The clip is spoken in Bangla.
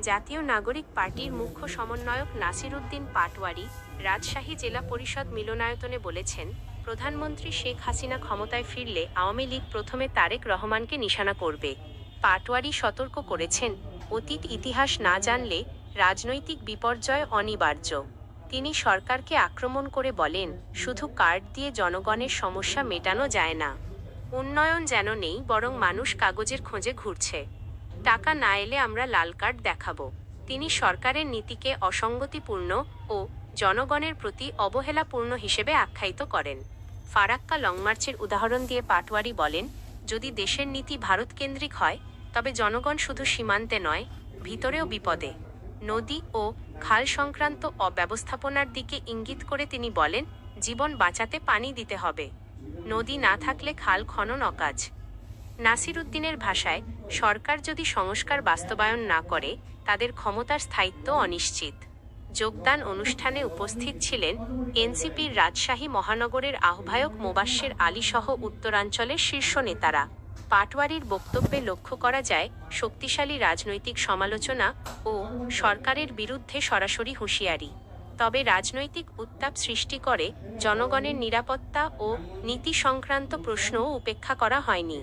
জাতীয় নাগরিক পার্টির মুখ্য সমন্বয়ক নাসির উদ্দিন পাটওয়ারি রাজশাহী জেলা পরিষদ মিলনায়তনে বলেছেন, প্রধানমন্ত্রী শেখ হাসিনা ক্ষমতায় ফিরলে আওয়ামী লীগ প্রথমে তারেক রহমানকে নিশানা করবে। পাটওয়ারি সতর্ক করেছেন, অতীত ইতিহাস না জানলে রাজনৈতিক বিপর্যয় অনিবার্য। তিনি সরকারকে আক্রমণ করে বলেন, শুধু কার্ড দিয়ে জনগণের সমস্যা মেটানো যায় না। উন্নয়ন যেন নেই, বরং মানুষ কাগজের খোঁজে ঘুরছে। টাকা না এলে আমরা লাল কার্ড দেখাবো। তিনি সরকারের নীতিকে অসঙ্গতিপূর্ণ ও জনগণের প্রতি অবহেলাপূর্ণ হিসেবে আখ্যায়িত করেন। ফারাক্কা লংমার্চের উদাহরণ দিয়ে পাটওয়ারি বলেন, যদি দেশের নীতি ভারতকেন্দ্রিক হয়, তবে জনগণ শুধু সীমান্তে নয়, ভিতরেও বিপদে। নদী ও খাল সংক্রান্ত অব্যবস্থাপনার দিকে ইঙ্গিত করে তিনি বলেন, জীবন বাঁচাতে পানি দিতে হবে। নদী না থাকলে খাল খনন অকাজ। নাসির উদ্দিনের ভাষায়, সরকার যদি সংস্কার বাস্তবায়ন না করে, তাদের ক্ষমতার স্থায়িত্ব অনিশ্চিত। যোগদান অনুষ্ঠানে উপস্থিত ছিলেন এনসিপির রাজশাহী মহানগরের আহ্বায়ক মোবাশ্বের আলী সহ উত্তরাঞ্চলের শীর্ষ নেতারা। পাটওয়ারির বক্তব্যে লক্ষ্য করা যায় শক্তিশালী রাজনৈতিক সমালোচনা ও সরকারের বিরুদ্ধে সরাসরি হুঁশিয়ারি। তবে রাজনৈতিক উত্তাপ সৃষ্টি করে জনগণের নিরাপত্তা ও নীতি সংক্রান্ত প্রশ্নও উপেক্ষা করা হয়নি।